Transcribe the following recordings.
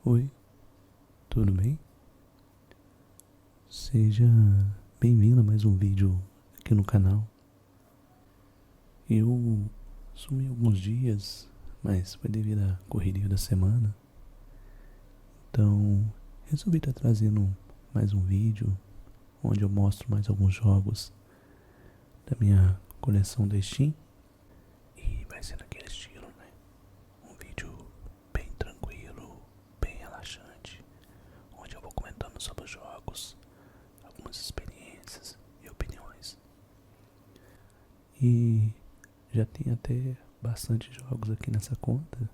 Oi, tudo bem? Seja bem-vindo a mais um vídeo aqui no canal. Eu sumi alguns dias, mas foi devido à correria da semana. Então, resolvi estar trazendo mais um vídeo onde eu mostro mais alguns jogos da minha coleção da Steam. E vai ser naquele estilo, né? Um vídeo bem tranquilo, bem relaxante, onde eu vou comentando sobre os jogos, algumas experiências e opiniões. E já tem até bastante jogos aqui nessa conta.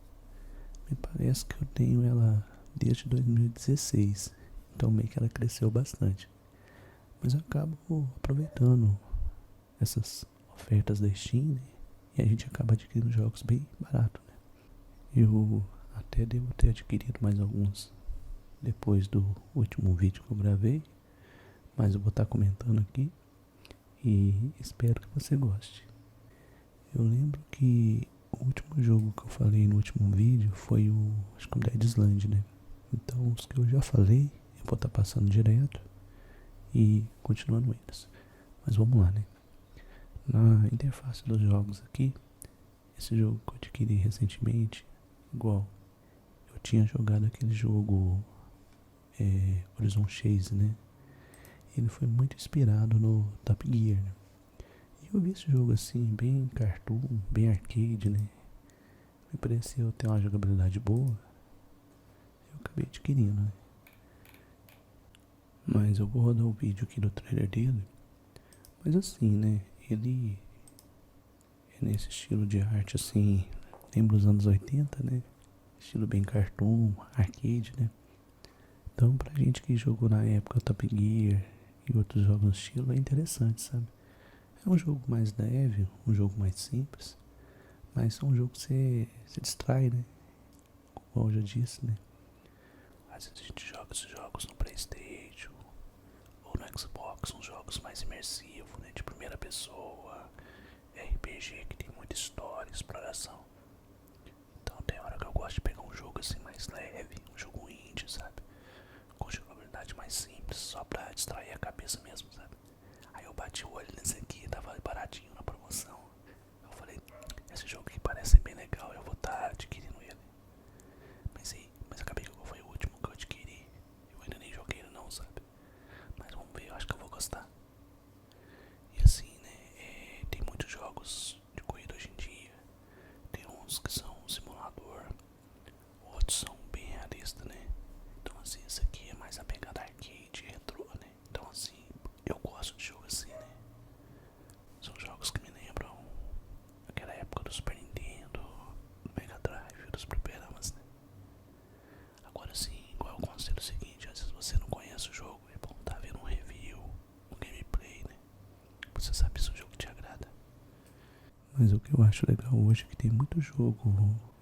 Me parece que eu tenho ela desde 2016, então meio que ela cresceu bastante. Mas eu acabo aproveitando essas ofertas da Steam, né? E a gente acaba adquirindo jogos bem baratos, né? Eu até devo ter adquirido mais alguns depois do último vídeo que eu gravei, mas eu vou estar comentando aqui e espero que você goste. Eu lembro que o último jogo que eu falei no último vídeo foi acho que o Dead Island, né? Então os que eu já falei, eu vou estar passando direto e continuando eles. Mas vamos lá, né? Na interface dos jogos aqui, esse jogo que eu adquiri recentemente, igual eu tinha jogado aquele jogo Horizon Chase, né? Ele foi muito inspirado no Top Gear, né? E eu vi esse jogo assim, bem cartoon, bem arcade, né? Me pareceu ter uma jogabilidade boa. Eu acabei adquirindo, né? Mas eu vou rodar o vídeo aqui do trailer dele. Mas assim, né? Ele é nesse estilo de arte assim, lembra os anos 80, né? Estilo bem cartoon, arcade, né? Então pra gente que jogou na época Top Gear e outros jogos no estilo, é interessante, sabe? É um jogo mais leve, um jogo mais simples, mas é um jogo que você se distrai, né? Como eu já disse, né? Às vezes a gente joga esses jogos no PlayStation ou no Xbox, uns jogos mais imersivos, né? De primeira pessoa, RPG que tem muita história, exploração. Então tem hora que eu gosto de pegar um jogo assim mais leve, um jogo indie, sabe? Com jogabilidade mais simples, só pra distrair a cabeça mesmo, sabe? Aí eu bati o olho nesse aqui, tava baratinho na promoção. Eu falei, esse jogo aqui parece bem legal, eu vou estar adquirindo ele. Mas acabei que foi o último que eu adquiri. Eu ainda nem joguei ele não, sabe? Mas vamos ver, eu acho que eu vou gostar. E assim, né, tem muitos jogos de corrida hoje em dia. Tem uns que são um simulador, outros são bem realistas, né? Então assim, esse aqui é mais a pegada arcade, retrô, né? Então assim, eu gosto de jogo assim, né? São jogos que me lembram aquela época do Super Nintendo, do Mega Drive, dos fliperamas, né? Agora sim, igual eu considero o seguinte, às vezes você não conhece o jogo, é bom estar vendo um review, um gameplay, né? Você sabe se o jogo te agrada. Mas o que eu acho legal hoje é que tem muito jogo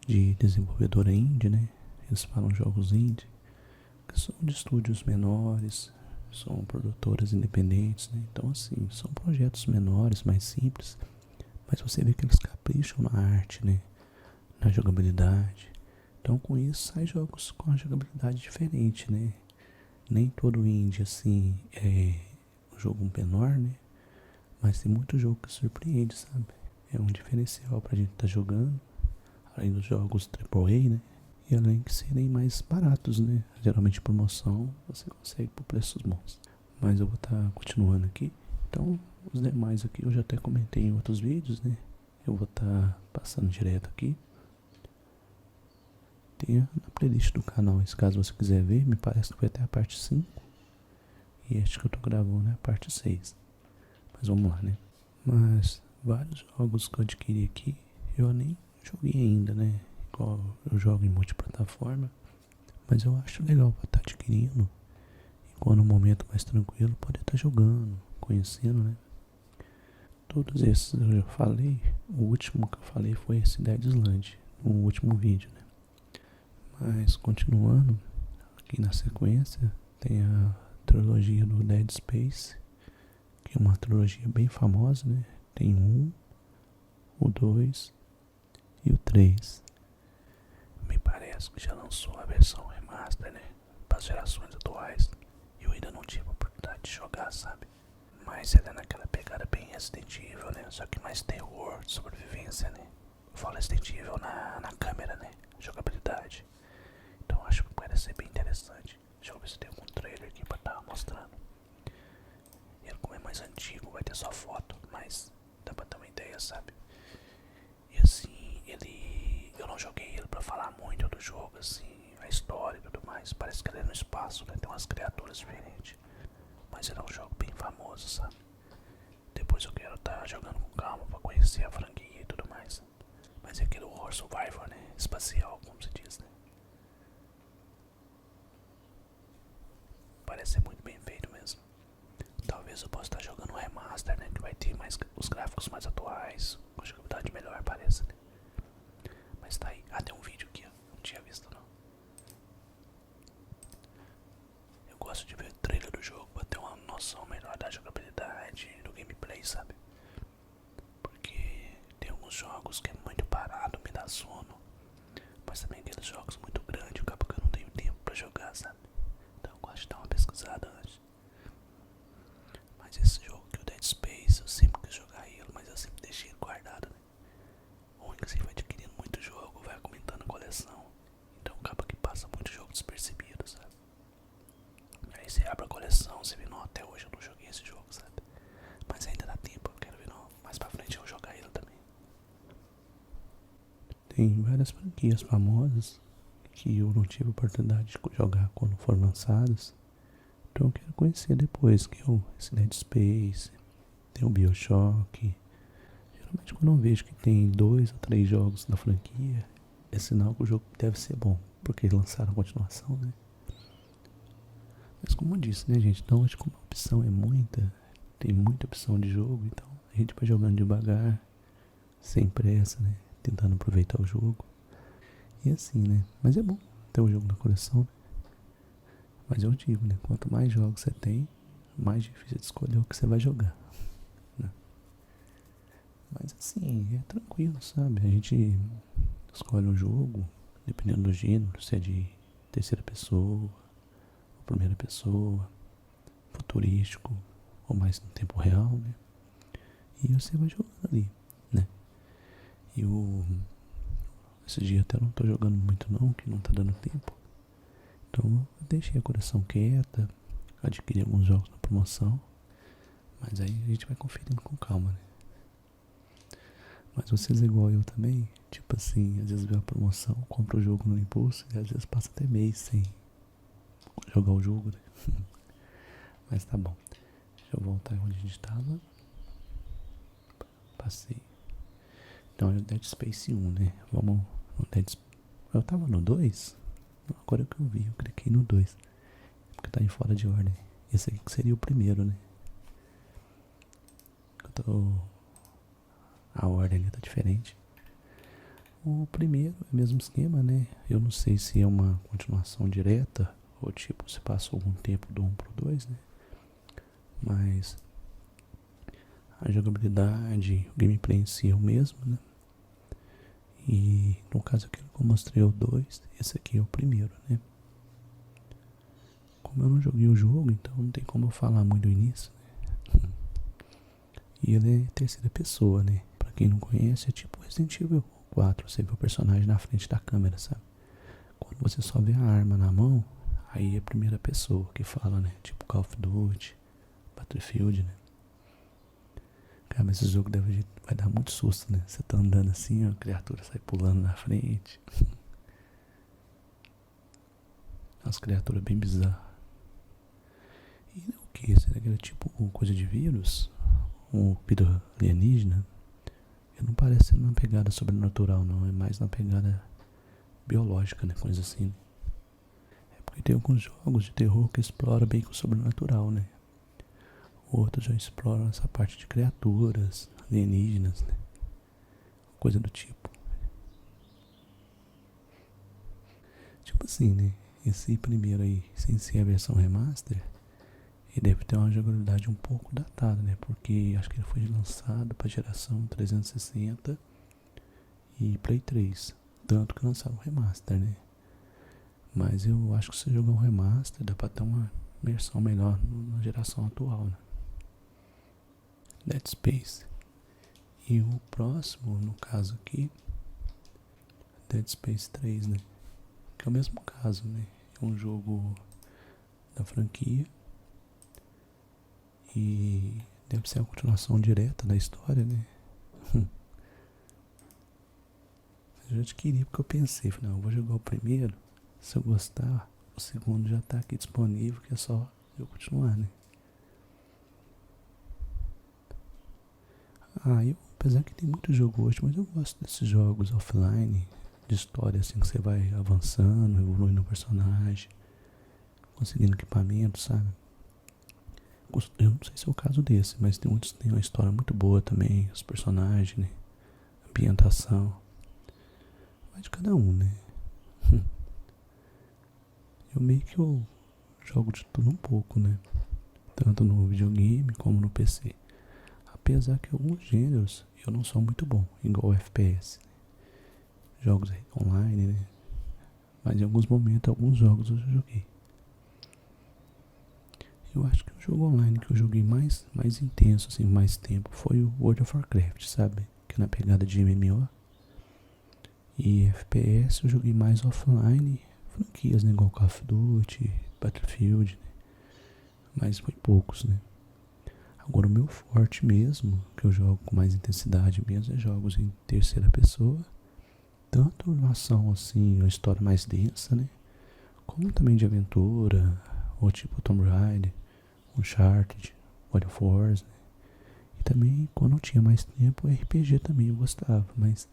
de desenvolvedora indie, né? Eles falam jogos indie, que são de estúdios menores, são produtoras independentes, né? Então assim, são projetos menores, mais simples, mas você vê que eles capricham na arte, né? Na jogabilidade. Então com isso sai jogos com uma jogabilidade diferente, né? Nem todo indie assim é um jogo menor, né? Mas tem muito jogo que surpreende, sabe? É um diferencial pra gente estar jogando, além dos jogos AAA, né? E além de serem mais baratos, né? Geralmente em promoção você consegue por preços bons. Mas eu vou estar continuando aqui. Então os demais aqui eu já até comentei em outros vídeos, né? Eu vou estar passando direto aqui. Tem na playlist do canal, se caso você quiser ver, me parece que foi até a parte 5. E acho que eu tô gravando a parte 6. Mas vamos lá, né? Mas vários jogos que eu adquiri aqui, eu nem joguei ainda, né? Igual eu jogo em multiplataforma. Mas eu acho legal pra estar adquirindo. E quando um momento mais tranquilo, poder estar jogando, conhecendo, né? Todos esses eu já falei. O último que eu falei foi esse Dead Island, no último vídeo, né? Mas continuando, aqui na sequência tem a trilogia do Dead Space, que é uma trilogia bem famosa, né? Tem o 2 e o 3. Me parece que já lançou a versão remaster remaster, né? Para as gerações atuais. Eu ainda não tive a oportunidade de jogar, sabe? Mas ele é naquela pegada bem Resident Evil, né? Só que mais terror, sobrevivência, né? Eu falo Resident Evil na câmera, né? Jogabilidade. Então acho que parece ser bem interessante. Deixa eu ver se tem algum trailer aqui pra estar mostrando. Ele, como é mais antigo, vai ter só foto, mas dá pra ter uma ideia, sabe? E assim, ele... eu não joguei ele pra falar muito do jogo, assim, a história e tudo mais. Parece que ele é no espaço, né? Tem umas criaturas diferentes. Mas ele é um jogo bem famoso, sabe? Depois eu quero estar jogando com calma pra conhecer a franquia e tudo mais. Mas é aquele horror survivor, né? Espacial, como se diz, né? Parece ser muito bem feito mesmo. Talvez eu possa estar jogando um remaster, né? Que vai ter mais, os gráficos mais atuais, com jogabilidade melhor, parece, né? Mas tá aí. Ah, tem um vídeo aqui, ó. Não tinha visto, não. Eu gosto de ver o trailer do jogo pra ter uma noção melhor da jogabilidade, do gameplay, sabe? Porque tem alguns jogos que é muito parado, me dá sono. Mas também aqueles jogos muito grandes, acaba que eu não tenho tempo pra jogar, sabe? Então eu gosto de dar uma pesquisada antes. Mas esse jogo aqui, o Dead Space, eu sempre quis jogar ele, mas eu sempre deixei ele guardado, né? O único que você vai adquirindo muito jogo, vai aumentando a coleção. Então acaba que passa muito jogo despercebido, sabe? Aí você abre a coleção, você vê, não, até hoje eu não joguei esse jogo, sabe? Mas ainda dá tempo, eu quero ver, não, mais pra frente eu vou jogar ele também. Tem várias franquias famosas que eu não tive oportunidade de jogar quando foram lançadas. Então eu quero conhecer depois, que é esse Dead Space, tem o BioShock. Geralmente quando eu vejo que tem 2 ou 3 jogos da franquia, é sinal que o jogo deve ser bom, porque eles lançaram a continuação, né? Mas como eu disse, né, gente, então hoje como a opção é muita, tem muita opção de jogo, então a gente vai jogando devagar, sem pressa, né? Tentando aproveitar o jogo. E assim, né? Mas é bom ter o jogo na coleção, né? Mas eu digo, né? Quanto mais jogos você tem, mais difícil de escolher o que você vai jogar, né? Mas assim, é tranquilo, sabe? A gente escolhe um jogo, dependendo do gênero, se é de terceira pessoa, ou primeira pessoa, futurístico, ou mais no tempo real, né? E você vai jogando ali, né? E esse dia até não tô jogando muito não, que não tá dando tempo. Então eu deixei a coração quieta, adquiri alguns jogos na promoção, mas aí a gente vai conferindo com calma, né? Mas vocês igual eu também, tipo assim, às vezes vê a promoção, compra o jogo no impulso e às vezes passa até mês sem jogar o jogo, né? Mas tá bom. Deixa eu voltar onde a gente tava. Passei. Então é o Dead Space 1, né? Vamos no Dead Space. Eu tava no 2? Agora que eu vi, eu cliquei no 2. Porque tá em fora de ordem. Esse aqui que seria o primeiro, né? A ordem ali tá diferente. O primeiro é o mesmo esquema, né? Eu não sei se é uma continuação direta ou tipo se passou algum tempo do 1 pro 2, né? Mas a jogabilidade, o gameplay em si é o mesmo, né? E no caso aqui que eu mostrei o 2, esse aqui é o primeiro, né? Como eu não joguei o jogo, então não tem como eu falar muito do início, né? E ele é terceira pessoa, né? Pra quem não conhece, é tipo Resident Evil 4, você vê o personagem na frente da câmera, sabe? Quando você só vê a arma na mão, aí é a primeira pessoa que fala, né? Tipo Call of Duty, Battlefield, né? Cara, mas esse jogo vai dar muito susto, né? Você tá andando assim, a criatura sai pulando na frente. As criaturas bem bizarras. E o que? Será que era tipo coisa de vírus? Um vírus alienígena? Ele não parece ser uma pegada sobrenatural, não. É mais uma pegada biológica, né? Coisa assim. É porque tem alguns jogos de terror que exploram bem com o sobrenatural, né? Outros já exploram essa parte de criaturas alienígenas, né? Coisa do tipo. Tipo assim, né? Esse primeiro aí, sem ser a versão remaster, ele deve ter uma jogabilidade um pouco datada, né? Porque acho que ele foi lançado para geração 360 e Play 3. Tanto que lançaram o remaster, né? Mas eu acho que se jogar um remaster, dá pra ter uma versão melhor na geração atual, né? Dead Space. E o próximo, no caso aqui, Dead Space 3, né? Que é o mesmo caso, né? É um jogo da franquia e deve ser a continuação direta da história, né? Eu já adquiri porque eu pensei, falei, não, eu vou jogar o primeiro, se eu gostar, o segundo já tá aqui disponível, que é só eu continuar, né? Apesar que tem muito jogo hoje, mas eu gosto desses jogos offline, de história assim, que você vai avançando, evoluindo o personagem, conseguindo equipamento, sabe? Eu não sei se é o caso desse, mas tem muitos que tem uma história muito boa também, os personagens, né? Ambientação. Vai de cada um, né? Eu meio que eu jogo de tudo um pouco, né? Tanto no videogame como no PC. Apesar que alguns gêneros eu não sou muito bom, igual FPS. Jogos online, né? Mas em alguns momentos, alguns jogos eu já joguei. Eu acho que o jogo online que eu joguei mais intenso, assim, mais tempo, foi o World of Warcraft, sabe? Que é na pegada de MMO. E FPS eu joguei mais offline, franquias, né? Igual Call of Duty, Battlefield, né? Mas foi poucos, né? Agora o meu forte mesmo, que eu jogo com mais intensidade mesmo, é jogos em terceira pessoa. Tanto ação assim, uma história mais densa, né? Como também de aventura, ou tipo Tomb Raider, Uncharted, God of War, né? E também, quando eu tinha mais tempo, RPG também eu gostava, mas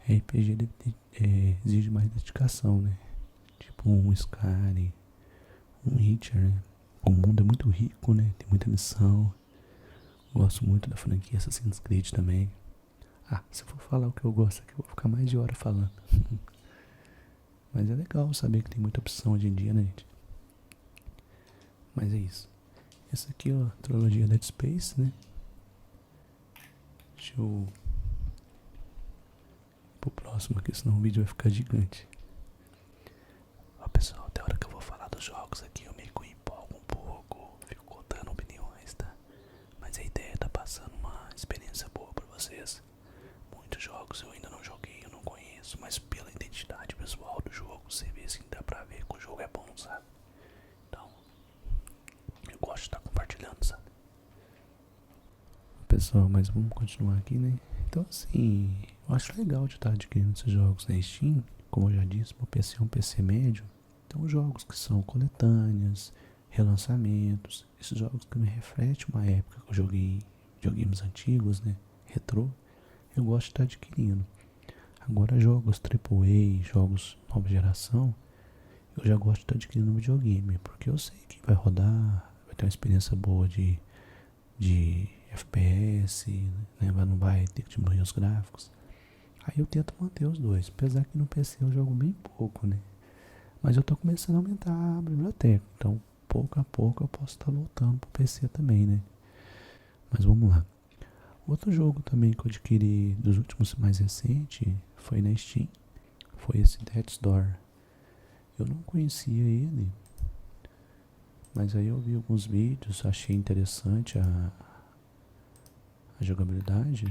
RPG exige mais dedicação, né? Tipo um Skyrim, um Witcher, né? O mundo é muito rico, né? Tem muita missão. Gosto muito da franquia Assassin's Creed também. Se eu for falar o que eu gosto aqui, eu vou ficar mais de hora falando. Mas é legal saber que tem muita opção hoje em dia, né, gente? Mas é isso. Essa aqui é a trilogia Dead Space, né? Deixa eu ir pro próximo aqui, senão o vídeo vai ficar gigante. Ó, pessoal, até a hora que eu vou falar dos jogos aqui, eu meio que empolgo um pouco, fico dando opiniões, tá? Mas a ideia é tá passando uma experiência boa pra vocês. Muitos jogos eu ainda não joguei, eu não conheço, mas pela identidade visual do jogo, você vê assim, dá pra ver que o jogo é bom, sabe? Então, eu gosto de estar compartilhando, sabe? Pessoal, mas vamos continuar aqui, né? Então, assim, eu acho legal de estar adquirindo esses jogos na Steam. Como eu já disse, meu PC é um PC médio. Então, jogos que são coletâneas, relançamentos, esses jogos que me refletem uma época que eu joguei videogames antigos, né? Retrô, eu gosto de estar adquirindo. Agora, jogos AAA, jogos nova geração, eu já gosto de estar adquirindo no videogame, porque eu sei que vai rodar, vai ter uma experiência boa de FPS, né? Não vai ter que diminuir os gráficos. Aí eu tento manter os dois, apesar que no PC eu jogo bem pouco, né? Mas eu tô começando a aumentar a biblioteca, então pouco a pouco eu posso estar voltando pro PC também, né? Mas vamos lá. Outro jogo também que eu adquiri dos últimos mais recentes foi na Steam, foi esse Death's Door. Eu não conhecia ele, mas aí eu vi alguns vídeos, achei interessante a jogabilidade.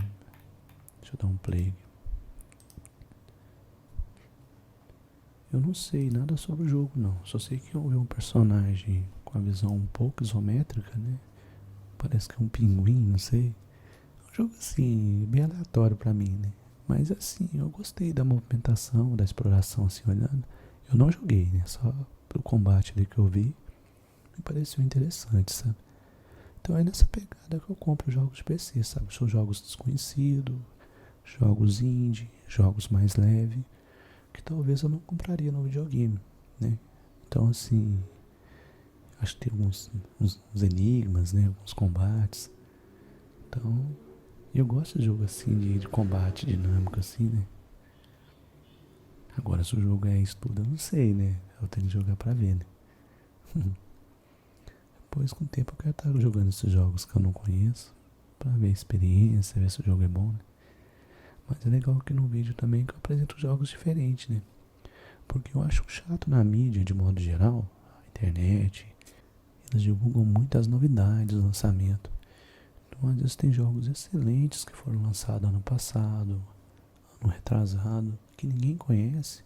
Deixa eu dar um play aqui. Eu não sei nada sobre o jogo, não. Só sei que eu vi um personagem com a visão um pouco isométrica, né? Parece que é um pinguim, não sei. É um jogo assim, bem aleatório pra mim, né? Mas assim, eu gostei da movimentação, da exploração, assim, olhando. Eu não joguei, né? Só pelo combate ali que eu vi, me pareceu interessante, sabe? Então é nessa pegada que eu compro jogos de PC, sabe? São jogos desconhecidos, jogos indie, jogos mais leves, que talvez eu não compraria no videogame, né? Então assim, acho que tem uns enigmas, né? Alguns combates. Então, eu gosto de jogo assim, de combate dinâmico assim, né? Agora se o jogo é isso tudo, eu não sei, né? Eu tenho que jogar pra ver, né? Depois com o tempo eu quero estar jogando esses jogos que eu não conheço, pra ver a experiência, ver se o jogo é bom, né? Mas é legal aqui no vídeo também que eu apresento jogos diferentes, né? Porque eu acho chato na mídia, de modo geral, a internet, eles divulgam muitas novidades, lançamento. Então, às vezes tem jogos excelentes que foram lançados ano passado, ano retrasado, que ninguém conhece,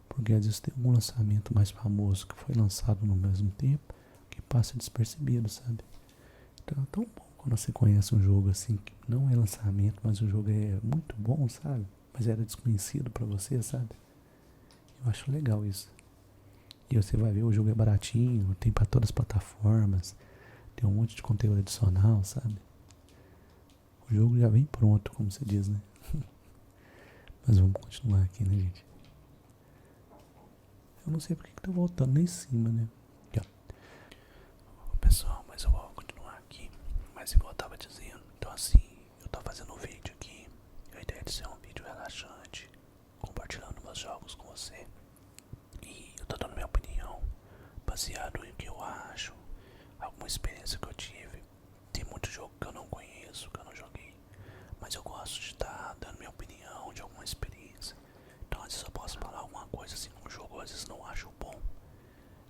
porque às vezes tem um lançamento mais famoso que foi lançado no mesmo tempo, que passa despercebido, sabe? Então é tão bom quando você conhece um jogo assim, que não é lançamento, mas o jogo é muito bom, sabe? Mas era desconhecido pra você, sabe? Eu acho legal isso. E você vai ver, o jogo é baratinho, tem pra todas as plataformas, tem um monte de conteúdo adicional, sabe? O jogo já vem pronto, como você diz, né? Mas vamos continuar aqui, né, gente? Eu não sei porque que tá voltando lá em cima, né? Aqui, ó. Pessoal, mas eu vou continuar aqui. Mas igual eu tava dizendo, então assim, eu tô fazendo um vídeo aqui. A ideia de ser um vídeo relaxante, compartilhando meus jogos com você. E eu tô dando minha opinião, baseado em que eu acho, alguma experiência que eu tive. Tem muito jogo que eu não conheço, que eu não joguei, mas eu gosto de estar dando minha opinião de alguma experiência. Então às vezes eu posso falar alguma coisa assim num jogo, às vezes não acho bom,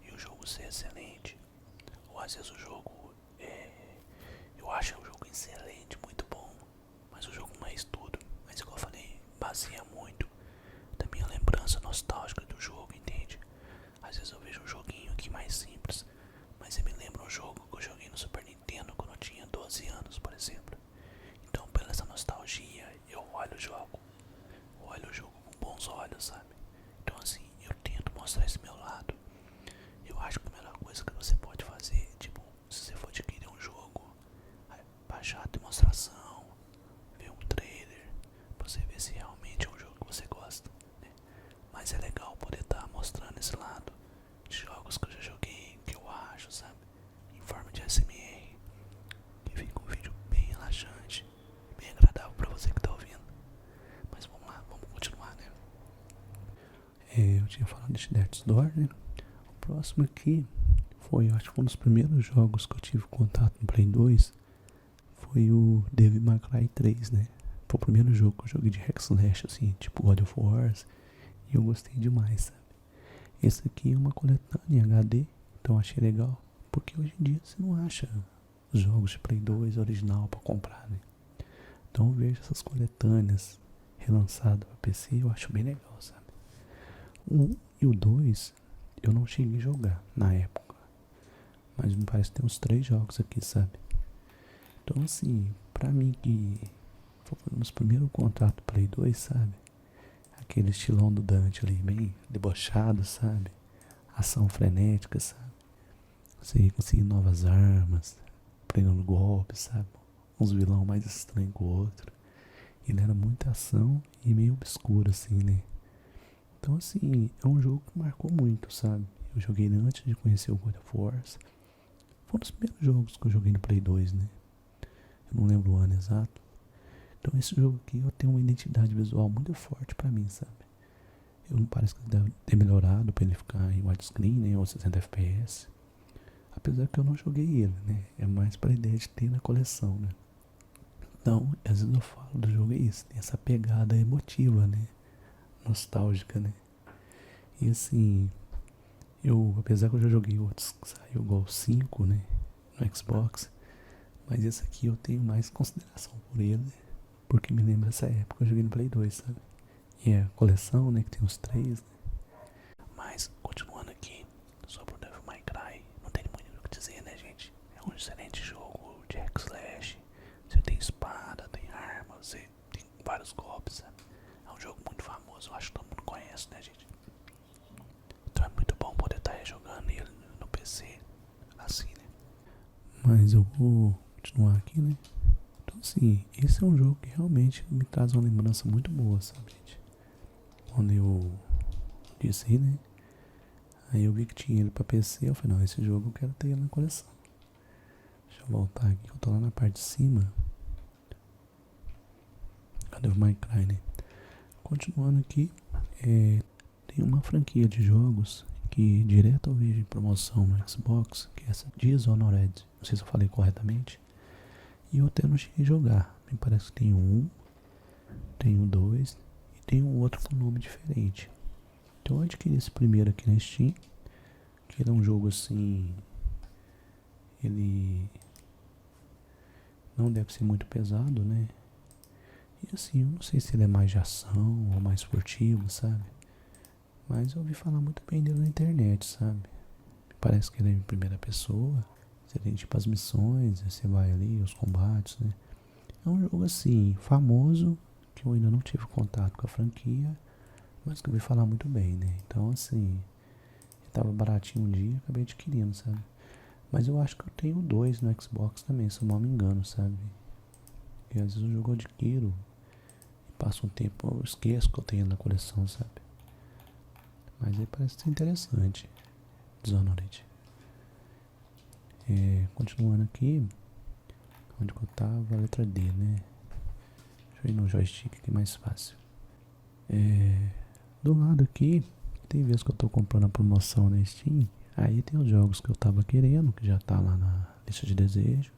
e o jogo ser excelente. Ou às vezes o jogo eu acho o jogo excelente, muito bom, mas o jogo não é isso tudo. Mas igual eu falei, baseia muito da minha lembrança nostálgica do jogo, entende? Às vezes eu vejo um joguinho aqui mais simples, mas eu me lembro um jogo que eu joguei no Super Nintendo quando eu tinha 12 anos, por exemplo. Então, pela essa nostalgia, eu olho o jogo com bons olhos, sabe? Então, assim, eu tento mostrar esse meu lado. Eu acho que a melhor coisa que você pode fazer, tipo, se você for adquirir um jogo, é baixar a demonstração, ver um trailer, pra você ver se realmente é um jogo que você gosta, né? Mas é legal poder estar mostrando esse lado de jogos que eu já joguei, que eu acho, sabe? Em forma de SMR, que fica um vídeo bem relaxante, bem agradável pra você que tá ouvindo. Mas vamos lá, vamos continuar, né? Eu tinha falado de Death's Door, né? O próximo aqui foi, eu acho que foi um dos primeiros jogos que eu tive contato no Play 2. Foi o Devil May Cry 3, né? Foi o primeiro jogo que eu joguei de hack slash, assim, tipo God of War. E eu gostei demais, sabe? Esse aqui é uma coletânea em HD, então eu achei legal. Porque hoje em dia você não acha os jogos de Play 2 original pra comprar, né? Então eu vejo essas coletâneas relançadas pra PC, eu acho bem legal, sabe? O 1 e o 2 eu não cheguei a jogar na época, mas me parece que tem uns 3 jogos aqui, sabe? Então assim, pra mim que foi um dos primeiros contatos Play 2, sabe? Aquele estilão do Dante ali, bem debochado, sabe? Ação frenética, sabe? Você conseguir novas armas, pegando golpes, sabe? Uns vilão mais estranhos que o outro. Ele era muita ação e meio obscuro, assim, né? Então, assim, é um jogo que marcou muito, sabe? Eu joguei ele antes de conhecer o God of War. Foi um dos primeiros jogos que eu joguei no Play 2, né? Eu não lembro o ano exato. Então, esse jogo aqui eu tenho uma identidade visual muito forte pra mim, sabe? Eu não parece que deve ter melhorado pra ele ficar em widescreen, né? Ou 60 FPS. Apesar que eu não joguei ele, né? É mais pra ideia de ter na coleção, né? Então, às vezes eu falo do jogo é isso, tem essa pegada emotiva, né? Nostálgica, né? E assim, apesar que eu já joguei outros que saiu igual 5, né? No Xbox, mas esse aqui eu tenho mais consideração por ele, né? Porque me lembra essa época, eu joguei no Play 2, sabe? E é a coleção, né? Que tem os 3, né? Mas, continuando aqui, sobre o Devil May Cry, não tem muito o que dizer, né, gente? É um excelente jogo de hack slash. Você tem espada, tem arma, você tem vários golpes, sabe? É um jogo muito famoso, eu acho que todo mundo conhece, né, gente? Então é muito bom poder estar jogando ele no PC, assim, né? Mas eu vou continuar aqui, né? Então, assim, esse é um jogo que realmente me traz uma lembrança muito boa, sabe, gente? Quando eu disse, né? Aí eu vi que tinha ele pra PC, eu falei, não, esse jogo eu quero ter ele na coleção. Deixa eu voltar aqui, eu tô lá na parte de cima. Cadê o Minecraft, né? Continuando aqui, tem uma franquia de jogos que direto eu vejo em promoção no Xbox, que é essa Dishonored. Não sei se eu falei corretamente. E eu até não cheguei a jogar. Me parece que tem o 2 e tem um outro com nome diferente. Então eu adquiri esse primeiro aqui na Steam, que ele é um jogo assim, ele não deve ser muito pesado, né? E assim, eu não sei se ele é mais de ação ou mais esportivo, sabe? Mas eu ouvi falar muito bem dele na internet, sabe? Parece que ele é em primeira pessoa. Você tem tipo as missões, você vai ali, os combates, né? É um jogo assim, famoso, que eu ainda não tive contato com a franquia, mas que eu ouvi falar muito bem, né? Então assim, tava baratinho um dia, acabei adquirindo, sabe? Mas eu acho que eu tenho dois no Xbox também, se eu não me engano, sabe? E às vezes o jogo eu adquiro, e passa um tempo, eu esqueço que eu tenho na coleção, sabe? Mas aí parece ser interessante. Dishonored. Continuando aqui, onde que eu tava, a letra D, né? Deixa eu ir no joystick que é mais fácil. Do lado aqui, tem vezes que eu tô comprando a promoção na Steam. Aí tem os jogos que eu tava querendo, que já tá lá na lista de desejo.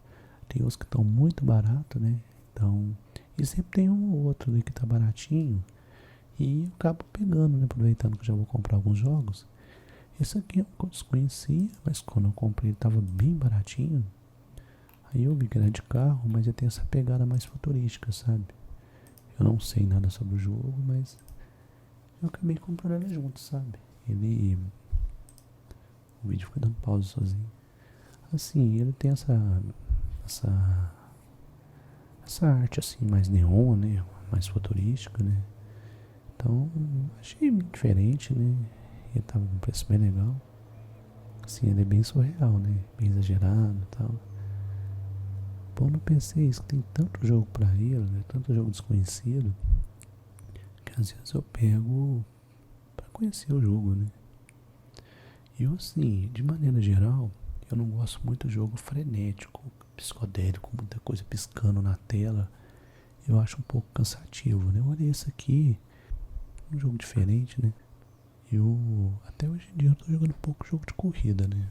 Tem os que estão muito barato, né? Então, e sempre tem um ou outro ali que tá baratinho. E eu acabo pegando, né? Aproveitando que eu já vou comprar alguns jogos. Esse aqui eu desconhecia, mas quando eu comprei ele tava bem baratinho. Aí eu vi que era de carro, mas ele tem essa pegada mais futurística, sabe? Eu não sei nada sobre o jogo, mas eu acabei comprando ele junto, sabe? Ele... O vídeo fica dando pausa sozinho. Assim, ele tem essa, essa arte assim, mais neon, né? Mais futurística, né? Então, achei diferente, né? Ele tava com um preço bem legal. Assim, ele é bem surreal, né? Bem exagerado e tal. Bom, no PC isso que tem tanto jogo pra ele, né? Tanto jogo desconhecido, que às vezes eu pego pra conhecer o jogo, né? E eu, assim, de maneira geral, eu não gosto muito de jogo frenético, psicodélico, muita coisa piscando na tela. Eu acho um pouco cansativo, né? Olha esse aqui, um jogo diferente, né? Até hoje em dia eu tô jogando pouco jogo de corrida, né?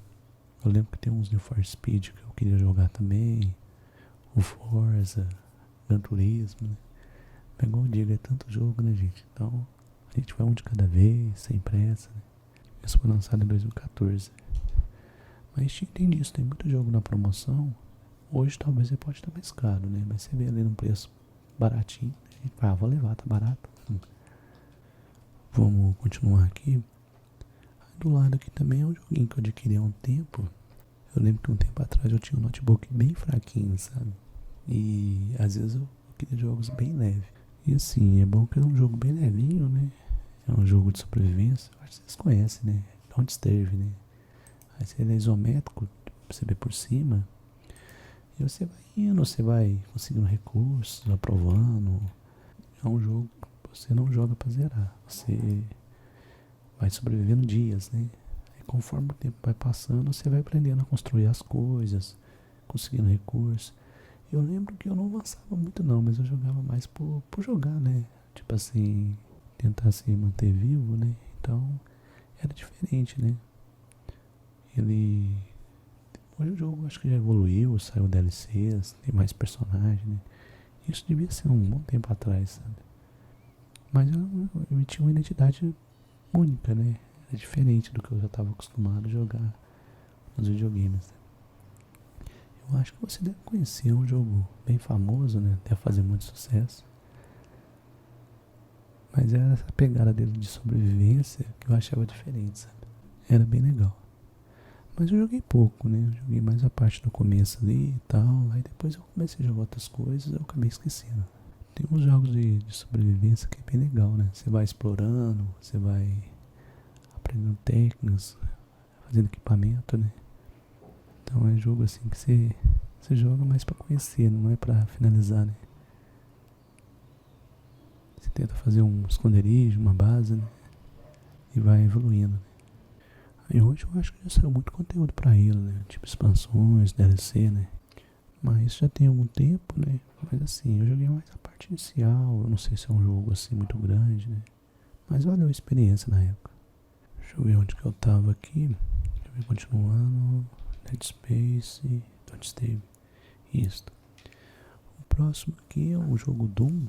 Eu lembro que tem uns Need for Speed que eu queria jogar também, o Forza, Gran Turismo, né? Mas igual eu digo, é tanto jogo, né, gente? Então, a gente vai um de cada vez, sem pressa, né? Esse foi lançado em 2014. Mas tem disso, tem muito jogo na promoção. Hoje talvez ele pode estar mais caro, né? Mas você vê ali num preço baratinho, a gente vai, vou levar, tá barato. Vamos continuar aqui. Do lado aqui também é um joguinho que eu adquiri há um tempo. Eu lembro que um tempo atrás eu tinha um notebook bem fraquinho, sabe? E às vezes eu queria jogos bem leves. E assim, é bom que é um jogo bem levinho, né? É um jogo de sobrevivência. Eu acho que vocês conhecem, né? Don't Starve, né? Aí ele é isométrico, você vê por cima. E você vai indo, você vai conseguindo recursos, aprovando. É um jogo que você não joga pra zerar. Você vai sobrevivendo dias, né? E conforme o tempo vai passando, você vai aprendendo a construir as coisas, conseguindo recursos. Eu lembro que eu não avançava muito não, mas eu jogava mais por jogar, né? Tipo assim, tentar se manter vivo, né? Então, era diferente, né? Hoje o jogo acho que já evoluiu, saiu DLCs, tem mais personagens, né? Isso devia ser um bom tempo atrás, sabe? Mas eu tinha uma identidade única, né? Era diferente do que eu já estava acostumado a jogar nos videogames, né? Eu acho que você deve conhecer um jogo bem famoso, né? Deve fazer muito sucesso. Mas era essa pegada dele de sobrevivência que eu achava diferente, sabe? Era bem legal. Mas eu joguei pouco, né? Eu joguei mais a parte do começo ali e tal. Aí depois eu comecei a jogar outras coisas, eu acabei esquecendo. Tem uns jogos de sobrevivência que é bem legal, né? Você vai explorando, você vai aprendendo técnicas, fazendo equipamento, né? Então é jogo assim que você joga mais pra conhecer, não é pra finalizar, né? Você tenta fazer um esconderijo, uma base, né? E vai evoluindo, né? Aí hoje eu acho que já saiu muito conteúdo pra ele, né? Tipo expansões, DLC, né? Mas já tem algum tempo, né? Mas assim, eu joguei mais a parte inicial. Eu não sei se é um jogo assim muito grande, né? Mas valeu a experiência na época. Deixa eu ver onde que eu tava aqui. Deixa eu ver, continuando. Dead Space, Don't Stay. Isso. O próximo aqui é o jogo Doom.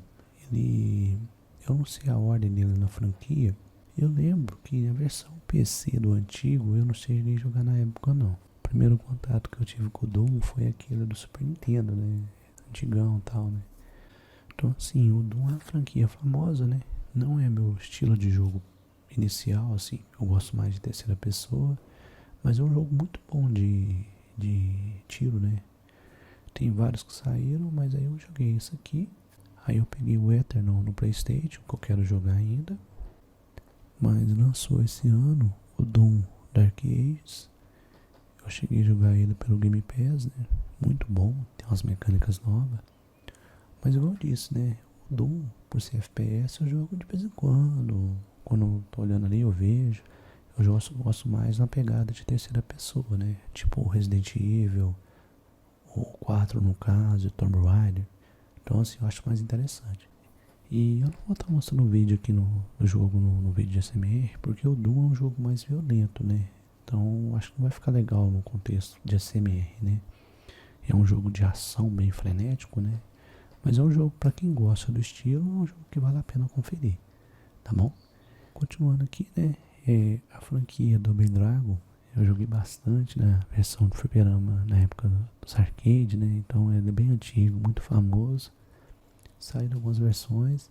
Eu não sei a ordem dele na franquia. Eu lembro que a versão PC do antigo eu não cheguei a jogar na época não. O primeiro contato que eu tive com o Doom foi aquele do Super Nintendo, né? Antigão e tal, né? Então assim, o Doom é uma franquia famosa, né? Não é meu estilo de jogo inicial, assim. Eu gosto mais de terceira pessoa. Mas é um jogo muito bom de tiro, né? Tem vários que saíram, mas aí eu joguei esse aqui. Aí eu peguei o Eternal no PlayStation, que eu quero jogar ainda. Mas lançou esse ano o Doom Dark Ages. Eu cheguei a jogar ele pelo Game Pass, né? Muito bom, tem umas mecânicas novas. Mas igual eu disse, né? O Doom, por ser FPS, eu jogo de vez em quando. Quando eu tô olhando ali, eu vejo. Eu gosto mais na pegada de terceira pessoa, né? Tipo Resident Evil, ou 4 no caso, Tomb Raider. Então assim, eu acho mais interessante. E eu não vou estar mostrando um vídeo aqui no jogo, no vídeo de SMR, porque o Doom é um jogo mais violento, né? Então acho que não vai ficar legal no contexto de SMR, né? É um jogo de ação bem frenético, né? Mas é um jogo para quem gosta do estilo, é um jogo que vale a pena conferir, tá bom? Continuando aqui, né? A franquia do Double Dragon, eu joguei bastante na versão do fliperama na época dos arcade, né? Então ele é bem antigo, muito famoso. Saíram algumas versões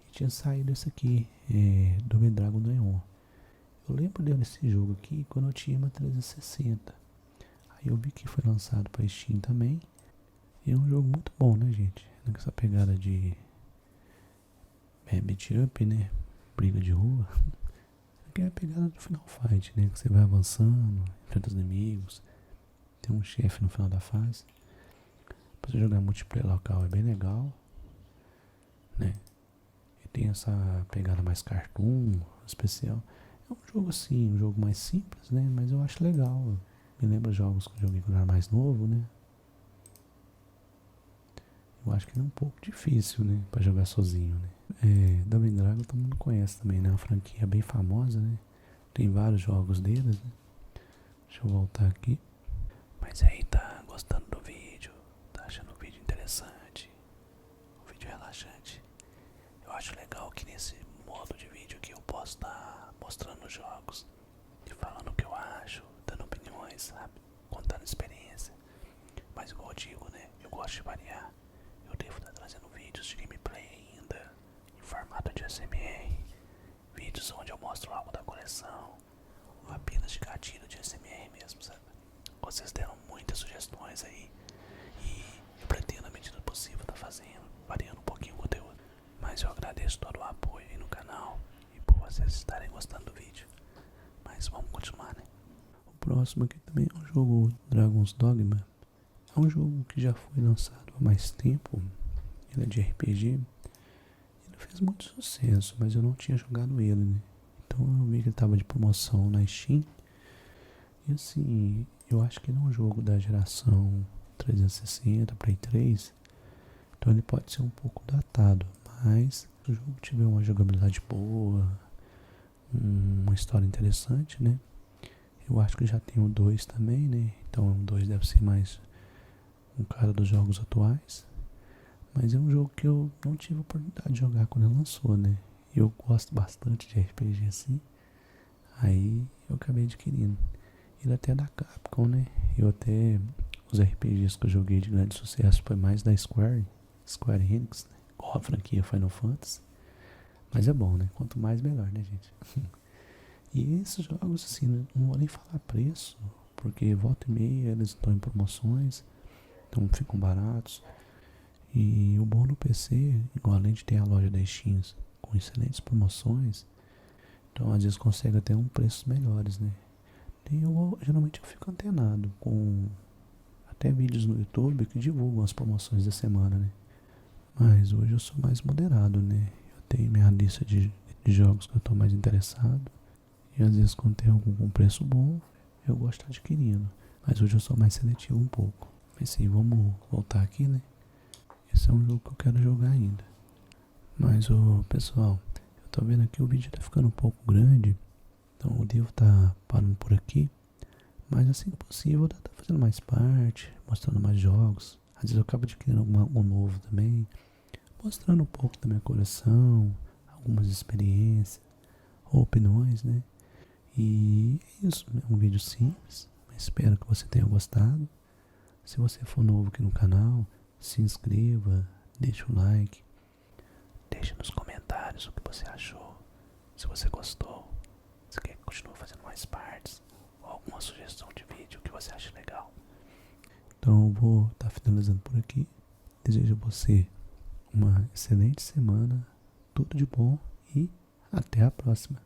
e tinha saído esse aqui, Double Dragon Neon. Eu lembro desse jogo aqui quando eu tinha uma 360. Aí eu vi que foi lançado para Steam também. E é um jogo muito bom, né, gente? Com essa pegada de beat up, né? Briga de rua. Que é a pegada do Final Fight, né? Que você vai avançando, enfrenta os inimigos. Tem um chefe no final da fase. Pra você jogar multiplayer local é bem legal, né? E tem essa pegada mais cartoon, especial. É um jogo assim, um jogo mais simples, né? Mas eu acho legal. Me lembra jogos que eu joguei quando eu era mais novo, né? Eu acho que ele é um pouco difícil, né? Pra jogar sozinho, né? Double Dragon todo mundo conhece também, né? É uma franquia bem famosa, né? Tem vários jogos deles, né? Deixa eu voltar aqui. Mas aí, tá gostando do vídeo? Tá achando o vídeo interessante? O vídeo relaxante? Eu acho legal que nesse modo de vídeo aqui eu posso estar mostrando os jogos e falando o que eu acho, dando opiniões, sabe? Contando experiência. Mas igual eu digo, né? Eu gosto de variar. Eu devo estar trazendo vídeos de gameplay ainda, em formato de ASMR. Vídeos onde eu mostro algo da coleção, ou apenas de gatilho de ASMR mesmo, sabe? Vocês deram muitas sugestões aí e eu pretendo, na medida do possível, estar fazendo, variando um pouquinho o conteúdo. Mas eu agradeço todo o apoio aí no canal e por vocês estarem gostando do vídeo. Mas vamos continuar, né? O próximo aqui também é um jogo Dragon's Dogma. É um jogo que já foi lançado há mais tempo. Ele é de RPG. Ele fez muito sucesso, mas eu não tinha jogado ele, né? Então eu vi que ele estava de promoção na Steam. E assim, eu acho que ele é um jogo da geração 360, Play 3. Então ele pode ser um pouco datado. Mas se o jogo tiver uma jogabilidade boa, uma história interessante, né? Eu acho que já tem o 2 também, né? Então o 2 deve ser mais um cara dos jogos atuais. Mas é um jogo que eu não tive a oportunidade de jogar quando ele lançou, né? Eu gosto bastante de RPG assim. Aí eu acabei adquirindo. Ele até é da Capcom, né? Os RPGs que eu joguei de grande sucesso foi mais da Square Enix, né? Igual a franquia Final Fantasy. Mas é bom, né? Quanto mais melhor, né, gente? E esses jogos, assim, não vou nem falar preço, porque volta e meia eles estão em promoções, então ficam baratos. E o bom no PC, igual além de ter a loja da Steam com excelentes promoções, então às vezes consegue até preços melhores, né? Geralmente eu fico antenado com até vídeos no YouTube que divulgam as promoções da semana, né? Mas hoje eu sou mais moderado, né? Eu tenho minha lista de jogos que eu estou mais interessado. E às vezes quando tem algum com preço bom, eu gosto de estar adquirindo. Mas hoje eu sou mais seletivo um pouco. Mas sim, vamos voltar aqui, né? Esse é um jogo que eu quero jogar ainda. Mas, pessoal, eu tô vendo aqui o vídeo tá ficando um pouco grande. Então eu devo estar parando por aqui. Mas assim que possível eu tô fazendo mais parte, mostrando mais jogos. Às vezes eu acabo adquirindo algo novo também. Mostrando um pouco da minha coleção, algumas experiências. ou opiniões, né? E é isso, é um vídeo simples, mas espero que você tenha gostado. Se você for novo aqui no canal, se inscreva, deixa o like, deixe nos comentários o que você achou, se você gostou, se quer que continue fazendo mais partes, ou alguma sugestão de vídeo que você ache legal. Então eu vou estar finalizando por aqui. Desejo a você uma excelente semana, tudo de bom e até a próxima.